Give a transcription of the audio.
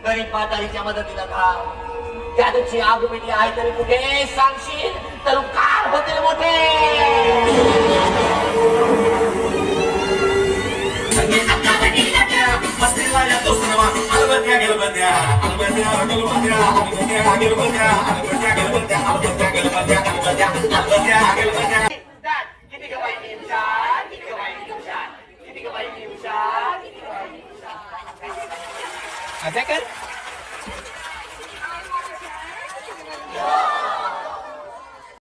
गरीब म्हातारीच्या मदतीला धाव. त्या दिवशी आगोपीटी आहे तरी कुठे सांगशील तर कार होतील मोठे. Albertia,